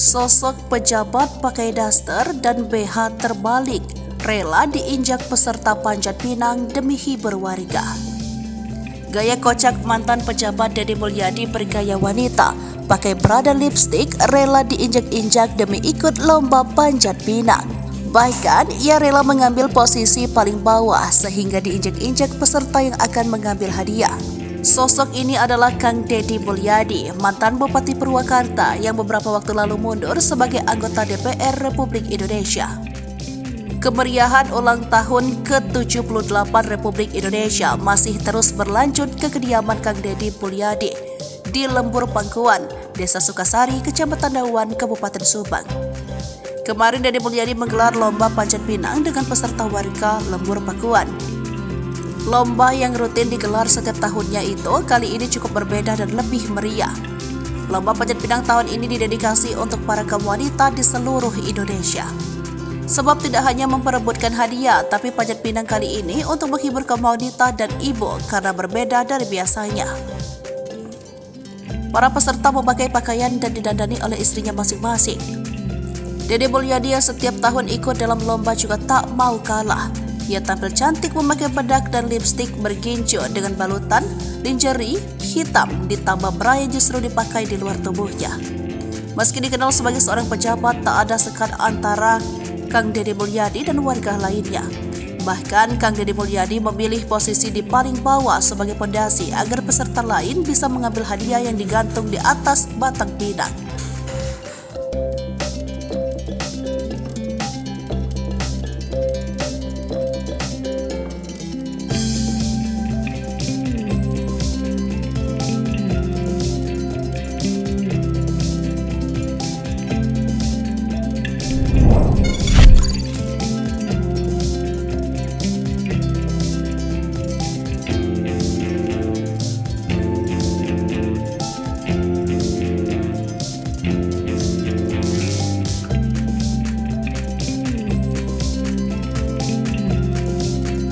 Sosok pejabat pakai daster dan BH terbalik, rela diinjak peserta Panjat Pinang demi hibur warga. Gaya kocak mantan pejabat Deddy Mulyadi bergaya wanita, pakai bra dan lipstik, rela diinjak-injak demi ikut lomba Panjat Pinang. Bahkan, ia rela mengambil posisi paling bawah sehingga diinjak-injak peserta yang akan mengambil hadiah. Sosok ini adalah Kang Deddy Mulyadi, mantan Bupati Purwakarta yang beberapa waktu lalu mundur sebagai anggota DPR Republik Indonesia. Kemeriahan ulang tahun ke-78 Republik Indonesia masih terus berlanjut ke kediaman Kang Deddy Mulyadi di Lembur Pangkuan, Desa Sukasari, Kecamatan Dawan, Kabupaten Subang. Kemarin Deddy Mulyadi menggelar lomba Panjat Pinang dengan peserta warga Lembur Pangkuan. Lomba yang rutin digelar setiap tahunnya itu kali ini cukup berbeda dan lebih meriah. Lomba Panjat Pinang tahun ini didedikasi untuk para kaum wanita di seluruh Indonesia. Sebab tidak hanya memperebutkan hadiah, tapi Panjat Pinang kali ini untuk menghibur kaum wanita dan ibu karena berbeda dari biasanya. Para peserta memakai pakaian dan didandani oleh istrinya masing-masing. Deddy Mulyadi yang setiap tahun ikut dalam lomba juga tak mau kalah. Ia tampil cantik memakai bedak dan lipstik bergincu dengan balutan lingerie hitam ditambah bra yang justru dipakai di luar tubuhnya. Meski dikenal sebagai seorang pejabat, tak ada sekat antara Kang Deddy Mulyadi dan warga lainnya. Bahkan Kang Deddy Mulyadi memilih posisi di paling bawah sebagai pondasi agar peserta lain bisa mengambil hadiah yang digantung di atas batang pinang.